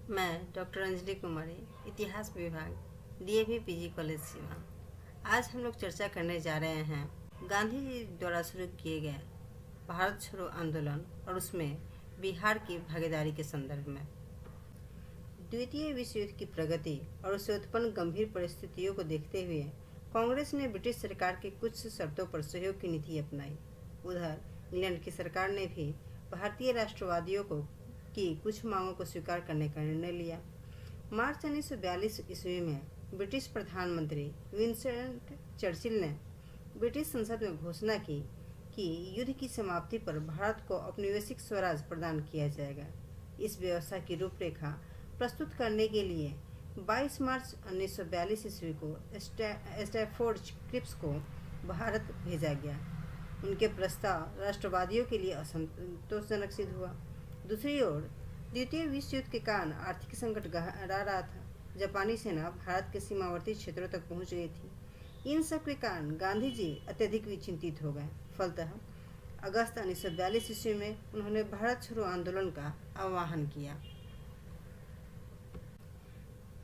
मैं डॉक्टर अंजलि कुमारी, इतिहास विभाग, डीएवी पीजी कॉलेज सिवान। आज हम लोग चर्चा करने जा रहे हैं गांधी जी द्वारा शुरू किए गए भारत छोड़ो आंदोलन और उसमें बिहार की भागीदारी के संदर्भ में। द्वितीय विश्व युद्ध की प्रगति और उससे उत्पन्न गंभीर परिस्थितियों को देखते हुए कांग्रेस ने ब्रिटिश सरकार के कुछ शर्तों पर सहयोग की नीति अपनाई। उधर इंग्लैंड की सरकार ने भी भारतीय राष्ट्रवादियों की कुछ मांगों को स्वीकार करने का निर्णय लिया। मार्च 1942 ईस्वी में ब्रिटिश प्रधानमंत्री विंस्टन चर्चिल ने ब्रिटिश संसद में घोषणा की कि युद्ध की समाप्ति पर भारत को औपनिवेशिक स्वराज प्रदान किया जाएगा। इस व्यवस्था की रूपरेखा प्रस्तुत करने के लिए 22 मार्च 1942 ईस्वी को स्टैफोर्ड क्रिप्स को भारत भेजा गया। उनके प्रस्ताव राष्ट्रवादियों के लिए असंतोषजनक सिद्ध हुआ। दूसरी ओर द्वितीय विश्व युद्ध के कारण आर्थिक संकट गहरा रहा था। जापानी सेना भारत के सीमावर्ती क्षेत्रों तक पहुंच गई थी। इन सब के कारण गांधी जी अत्यधिक चिंतित हो गए। फलतः अगस्त 1942 ईस्वी में उन्होंने भारत छोड़ो आंदोलन का आह्वान किया।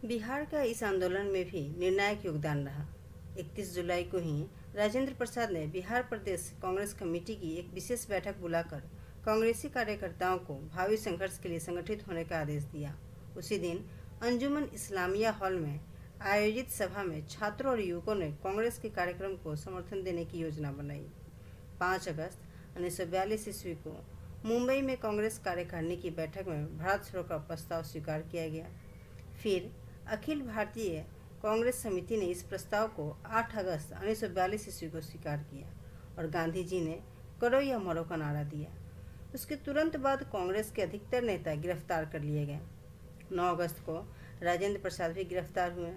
बिहार का इस आंदोलन में भी निर्णायक योगदान रहा। 31 जुलाई को ही राजेंद्र प्रसाद ने बिहार प्रदेश कांग्रेस कमेटी की एक विशेष बैठक बुलाकर कांग्रेसी कार्यकर्ताओं को भावी संघर्ष के लिए संगठित होने का आदेश दिया। उसी दिन अंजुमन इस्लामिया हॉल में आयोजित सभा में छात्रों और युवकों ने कांग्रेस के कार्यक्रम को समर्थन देने की योजना बनाई। 5 अगस्त 1942 ईस्वी को मुंबई में कांग्रेस कार्यकारिणी की बैठक में भारत छोड़ो का प्रस्ताव स्वीकार किया गया। फिर अखिल भारतीय कांग्रेस समिति ने इस प्रस्ताव को 8 अगस्त 1942 ईस्वी को स्वीकार किया और गांधी जी ने करो या मरो का नारा दिया। उसके तुरंत बाद कांग्रेस के अधिकतर नेता गिरफ्तार कर लिए गए। 9 अगस्त को राजेंद्र प्रसाद भी गिरफ्तार हुए।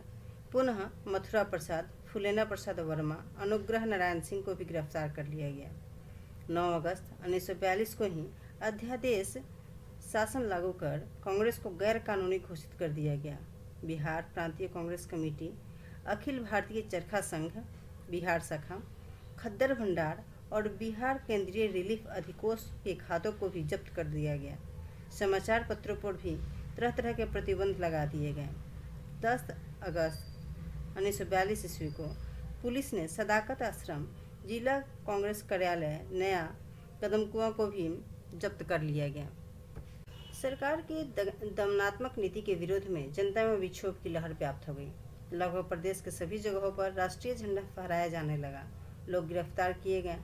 पुनः मथुरा प्रसाद, फुलेना प्रसाद वर्मा, अनुग्रह नारायण सिंह को भी गिरफ्तार कर लिया गया। 9 अगस्त 1942 को ही अध्यादेश शासन लागू कर कांग्रेस को गैर कानूनी घोषित कर दिया गया। बिहार प्रांतीय कांग्रेस कमेटी, अखिल भारतीय चरखा संघ, बिहार शाखा, खद्दर भंडार और बिहार केंद्रीय रिलीफ अधिकोष के खातों को भी जब्त कर दिया गया। समाचार पत्रों पर भी तरह तरह के प्रतिबंध लगा दिए गए। 10 अगस्त 1942 ईस्वी को पुलिस ने सदाकत आश्रम, जिला कांग्रेस कार्यालय, नया कदमकुआं को भी जब्त कर लिया गया। सरकार की दमनात्मक नीति के विरोध में जनता में विक्षोभ की लहर व्याप्त हो गई। लगभग प्रदेश के सभी जगहों पर राष्ट्रीय झंडा फहराया जाने लगा। लोग गिरफ्तार किए गए।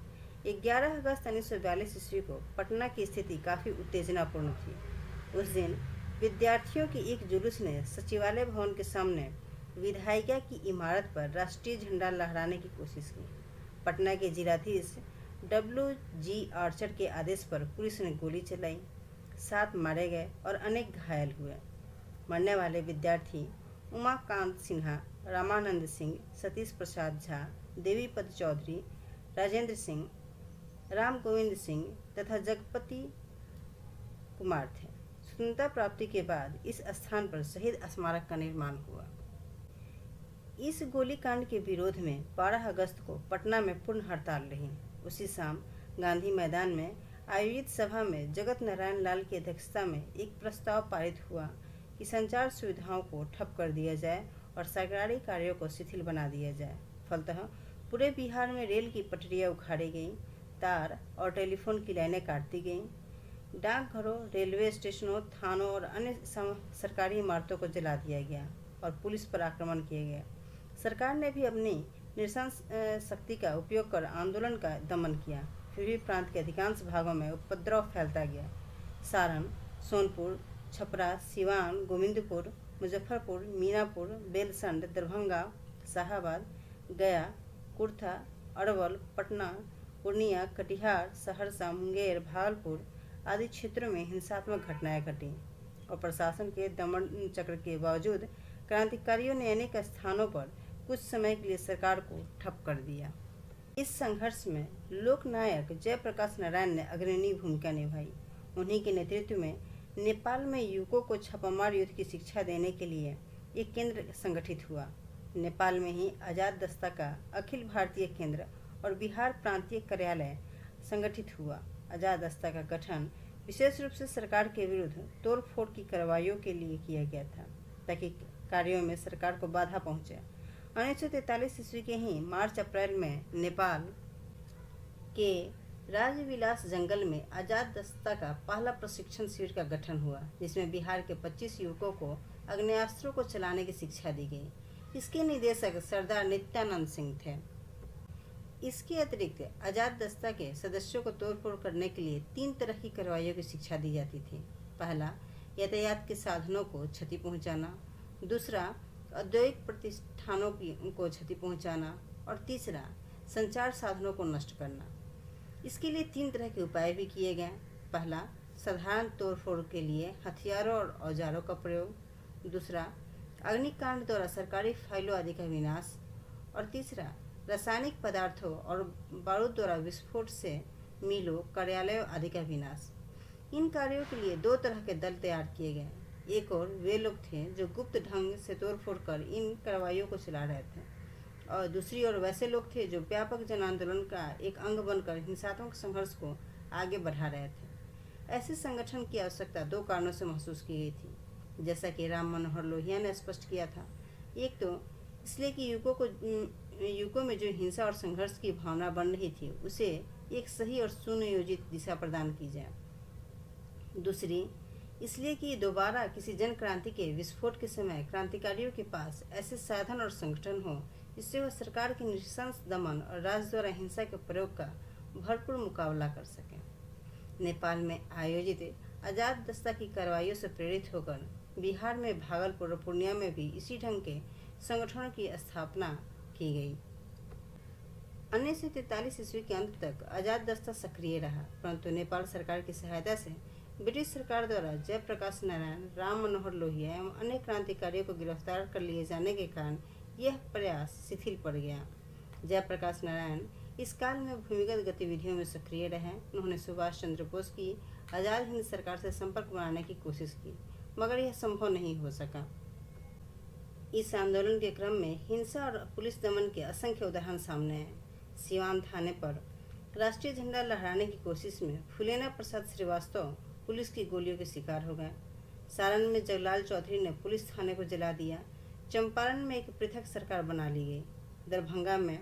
11 अगस्त 1942 ईस्वी को पटना की स्थिति काफ़ी उत्तेजनापूर्ण थी। उस दिन विद्यार्थियों की एक जुलूस ने सचिवालय भवन के सामने विधायिका की इमारत पर राष्ट्रीय झंडा लहराने की कोशिश की। पटना के जिलाधीश WG आर्चर के आदेश पर पुलिस ने गोली चलाई। 7 मारे गए और अनेक घायल हुए। मरने वाले विद्यार्थी उमाकांत सिन्हा, रामानंद सिंह, सतीश प्रसाद झा, देवीपद चौधरी, राजेंद्र सिंह, राम गोविंद सिंह तथा जगपति कुमार थे। स्वतंत्रता प्राप्ति के बाद इस स्थान पर शहीद स्मारक का निर्माण हुआ। इस गोलीकांड के विरोध में 12 अगस्त को पटना में पूर्ण हड़ताल रही। उसी शाम गांधी मैदान में आयोजित सभा में जगत नारायण लाल की अध्यक्षता में एक प्रस्ताव पारित हुआ कि संचार सुविधाओं को ठप कर दिया जाए और सरकारी कार्यों को शिथिल बना दिया जाए। फलतः पूरे बिहार में रेल की पटरियां उखाड़ी गईं, तार और टेलीफोन की लाइनें काट दी गईं, डाकघरों, रेलवे स्टेशनों, थानों और अन्य सरकारी इमारतों को जला दिया गया और पुलिस पर आक्रमण किए गए। सरकार ने भी अपनी निरसन शक्ति का उपयोग कर आंदोलन का दमन किया। फिर भी प्रांत के अधिकांश भागों में उपद्रव फैलता गया। सारण, सोनपुर, छपरा, सिवान, गोविंदपुर, मुजफ्फरपुर, मीनापुर, बेलसंड, दरभंगा, शाहाबाद, गया, कुर्था, अरवल, पटना, पूर्णिया, कटिहार, सहरसा, मुंगेर, भागलपुर आदि क्षेत्रों में हिंसात्मक घटनाएं घटी और प्रशासन के दमन चक्र के बावजूद क्रांतिकारियों ने अनेक स्थानों पर कुछ समय के लिए सरकार को ठप कर दिया। इस संघर्ष में लोकनायक जयप्रकाश नारायण ने अग्रणी भूमिका निभाई। उन्हीं के नेतृत्व में नेपाल में युवकों को छापामार युद्ध की शिक्षा देने के लिए एक केंद्र संगठित हुआ। नेपाल में ही आज़ाद दस्ता का अखिल भारतीय केंद्र और बिहार प्रांतीय कार्यालय संगठित हुआ। आज़ाद दस्ता का गठन विशेष रूप से सरकार के विरुद्ध तोड़फोड़ की कार्रवाइयों के लिए किया गया था ताकि कार्यों में सरकार को बाधा पहुंचे। 1943 ईस्वी के ही मार्च अप्रैल में नेपाल के राजविलास जंगल में आजाद दस्ता का पहला प्रशिक्षण शिविर का गठन हुआ, जिसमें बिहार के 25 युवकों को आग्नेयास्त्रों को चलाने की शिक्षा दी गई। इसके निदेशक सरदार नित्यानंद सिंह थे। इसके अतिरिक्त आजाद दस्ता के सदस्यों को तोड़फोड़ करने के लिए 3 तरह की कार्रवाइयों की शिक्षा दी जाती थी। पहला, यातायात के साधनों को क्षति पहुंचाना, दूसरा, औद्योगिक प्रतिष्ठानों को क्षति पहुंचाना और तीसरा, संचार साधनों को नष्ट करना। इसके लिए 3 तरह के उपाय भी किए गए। पहला, साधारण तोड़फोड़ के लिए हथियारों और औजारों का प्रयोग, दूसरा, अग्निकांड द्वारा सरकारी फाइलों आदि का विनाश और तीसरा, रासायनिक पदार्थों और बारूद द्वारा विस्फोट से मिलों, कार्यालयों आदि का विनाश। इन कार्यों के लिए 2 तरह के दल तैयार किए गए। एक और वे लोग थे जो गुप्त ढंग से तोड़फोड़ कर इन कार्रवाइयों को चला रहे थे और दूसरी ओर वैसे लोग थे जो व्यापक जन आंदोलन का एक अंग बनकर हिंसात्मक संघर्ष को आगे बढ़ा रहे थे। ऐसे संगठन की आवश्यकता 2 कारणों से महसूस की गई थी, जैसा कि राम मनोहर लोहिया ने स्पष्ट किया था। एक तो इसलिए कि युवकों में जो हिंसा और संघर्ष की भावना बन रही थी उसे एक सही और सुनियोजित दिशा प्रदान की जाए। दूसरी, इसलिए कि दोबारा किसी जन क्रांति के विस्फोट के समय क्रांतिकारियों के पास ऐसे साधन और संगठन हो जिससे वह सरकार के नृशंस दमन और राज द्वारा हिंसा के प्रयोग का भरपूर मुकाबला कर सकें। नेपाल में आयोजित आजाद दस्ता की कार्रवाइयों से प्रेरित होकर बिहार में भागलपुर और पूर्णिया में भी इसी ढंग के संगठनों की स्थापना की गई। 1943 ईस्वी के अंत तक आजाद दस्ता सक्रिय रहा, परंतु नेपाल सरकार की सहायता से ब्रिटिश सरकार द्वारा जयप्रकाश नारायण, राम मनोहर लोहिया एवं अन्य क्रांतिकारियों को गिरफ्तार कर लिए जाने के कारण यह प्रयास शिथिल पड़ गया। जयप्रकाश नारायण इस काल में भूमिगत गतिविधियों में सक्रिय रहे। उन्होंने सुभाष चंद्र बोस की आज़ाद हिंद सरकार से संपर्क बनाने की कोशिश की, मगर यह संभव नहीं हो सका। इस आंदोलन के क्रम में हिंसा और पुलिस दमन के असंख्य उदाहरण सामने आए। सिवान थाने पर राष्ट्रीय झंडा लहराने की कोशिश में फुलेना प्रसाद श्रीवास्तव पुलिस की गोलियों के शिकार हो गए। सारण में जगलाल चौधरी ने पुलिस थाने को जला दिया। चंपारण में एक पृथक सरकार बना ली गई। दरभंगा में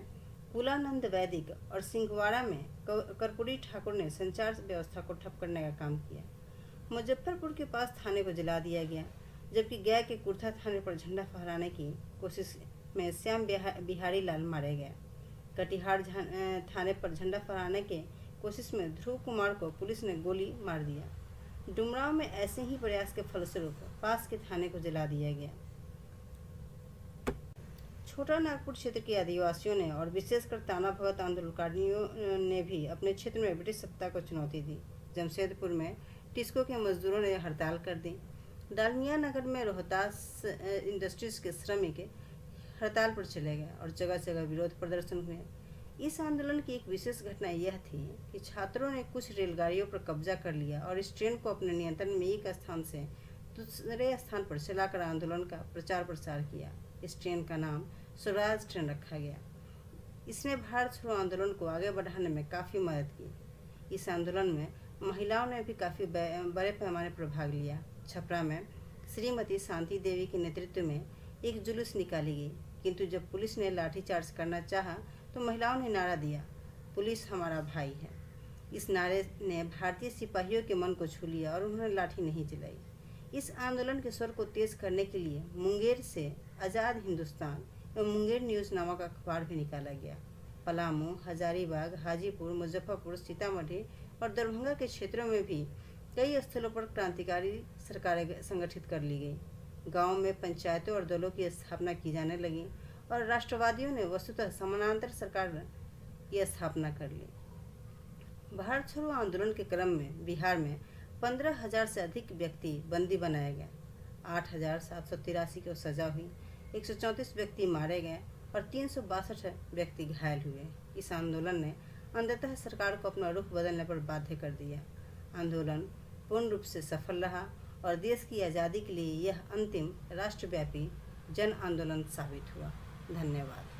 कुलानंद वैदिक और सिंहवाड़ा में कर्पूरी ठाकुर ने संचार व्यवस्था को ठप करने का काम किया। मुजफ्फरपुर के पास थाने को जला दिया गया, जबकि गया के कुर्था थाने पर झंडा फहराने की कोशिश में श्याम बिहारी लाल मारे गए। कटिहार थाने पर झंडा फहराने के कोशिश में ध्रुव कुमार को पुलिस ने गोली मार दिया। डुमरांव में ऐसे ही प्रयास के फलस्वरूप पास के थाने को जला दिया गया। छोटा नागपुर क्षेत्र के आदिवासियों ने और विशेषकर ताना भगत आंदोलनकारियों ने भी अपने क्षेत्र में ब्रिटिश सत्ता को चुनौती दी। जमशेदपुर में टिस्को के मजदूरों ने हड़ताल कर दी। डालमिया नगर में रोहतास इंडस्ट्रीज के श्रमिक हड़ताल पर चले गए और जगह जगह विरोध प्रदर्शन हुए। इस आंदोलन की एक विशेष घटना यह थी कि छात्रों ने कुछ रेलगाड़ियों पर कब्जा कर लिया और इस ट्रेन को अपने नियंत्रण में एक स्थान से दूसरे स्थान पर चलाकर आंदोलन का प्रचार प्रसार किया। इस ट्रेन का नाम स्वराज ट्रेन रखा गया। इसने भारत छोड़ो आंदोलन को आगे बढ़ाने में काफ़ी मदद की। इस आंदोलन में महिलाओं ने भी काफ़ी बड़े पैमाने पर भाग लिया। छपरा में श्रीमती शांति देवी के नेतृत्व में एक जुलूस निकाली गई, किंतु जब पुलिस ने लाठीचार्ज करना चाहा तो महिलाओं ने नारा दिया, पुलिस हमारा भाई है। इस नारे ने भारतीय सिपाहियों के मन को छू लिया और उन्होंने लाठी नहीं चलाई। इस आंदोलन के स्वर को तेज करने के लिए मुंगेर से आज़ाद हिंदुस्तान एवं मुंगेर न्यूज़ नामक अखबार भी निकाला गया। पलामू, हजारीबाग, हाजीपुर, मुजफ्फरपुर, सीतामढ़ी और दरभंगा के क्षेत्रों में भी कई स्थलों पर क्रांतिकारी सरकारें संगठित कर ली गई। गाँव में पंचायतों और दलों की स्थापना की जाने लगी और राष्ट्रवादियों ने वस्तुतः समानांतर सरकार की स्थापना कर ली। भारत छोड़ो आंदोलन के क्रम में बिहार में 15,000 से अधिक व्यक्ति बंदी बनाए गए। 8,783 को सजा हुई, 134 व्यक्ति मारे गए और 362 व्यक्ति घायल हुए। इस आंदोलन ने अंततः सरकार को अपना रुख बदलने पर बाध्य कर दिया। आंदोलन पूर्ण रूप से सफल रहा और देश की आज़ादी के लिए यह अंतिम राष्ट्रव्यापी जन आंदोलन साबित हुआ। धन्यवाद।